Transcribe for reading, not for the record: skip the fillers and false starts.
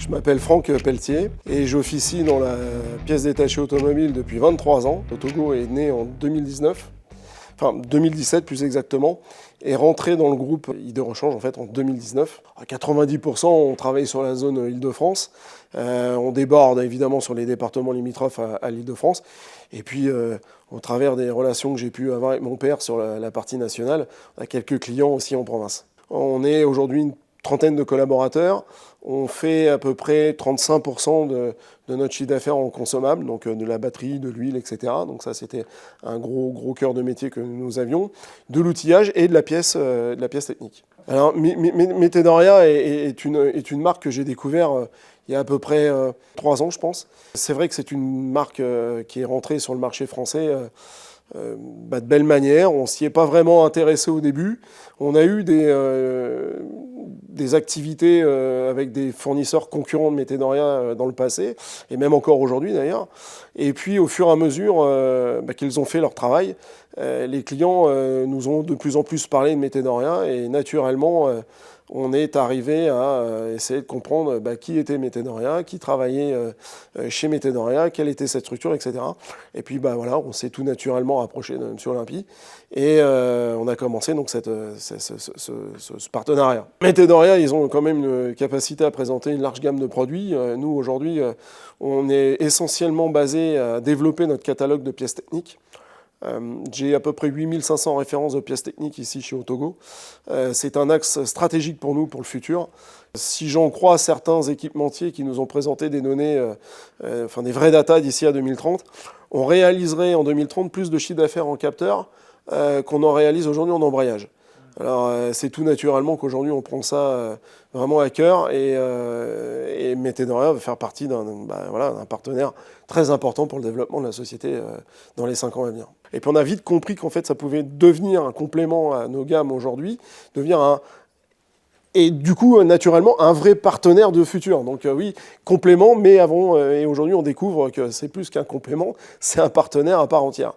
Je m'appelle Franck Pelletier et j'officie dans la pièce détachée automobile depuis 23 ans. Autogo est né en 2019, enfin 2017 plus exactement, et rentré dans le groupe ID-Rechange en fait en 2019. À 90% on travaille sur la zone Île-de-France. On déborde évidemment sur les départements limitrophes à l'Île-de-France. Et puis au travers des relations que j'ai pu avoir avec mon père sur la partie nationale, on a quelques clients aussi en province. On est aujourd'hui une trentaine de collaborateurs. On fait à peu près 35% de notre chiffre d'affaires en consommable, donc de la batterie, de l'huile, etc. Donc ça, c'était un gros cœur de métier que nous avions, de l'outillage et de la pièce technique. Alors, Metedoria est une marque que j'ai découvert il y a à peu près 3 ans, je pense. C'est vrai que c'est une marque qui est rentrée sur le marché français de belle manière. On s'y est pas vraiment intéressé au début. On a eu des activités avec des fournisseurs concurrents de Metedoria dans le passé, et même encore aujourd'hui d'ailleurs. Et puis au fur et à mesure qu'ils ont fait leur travail, les clients nous ont de plus en plus parlé de Metedoria, et naturellement on est arrivé à essayer de comprendre qui était Metedoria, qui travaillait chez Metedoria, quelle était cette structure, etc. Et puis voilà, on s'est tout naturellement rapproché de M. Olympy et on a commencé donc ce partenariat. Metedoria, ils ont quand même une capacité à présenter une large gamme de produits. Nous, aujourd'hui, on est essentiellement basé à développer notre catalogue de pièces techniques. J'ai à peu près 8500 références de pièces techniques ici chez Autogo. C'est un axe stratégique pour nous pour le futur. Si j'en crois certains équipementiers qui nous ont présenté des données, des vrais data d'ici à 2030, on réaliserait en 2030 plus de chiffre d'affaires en capteur qu'on en réalise aujourd'hui en embrayage. Alors c'est tout naturellement qu'aujourd'hui on prend ça vraiment à cœur, et Metedoria va faire partie d'un partenaire très important pour le développement de la société dans les 5 ans à venir. Et puis on a vite compris qu'en fait ça pouvait devenir un complément à nos gammes aujourd'hui, et du coup, naturellement, un vrai partenaire de futur. Donc oui, complément, mais et aujourd'hui on découvre que c'est plus qu'un complément, c'est un partenaire à part entière.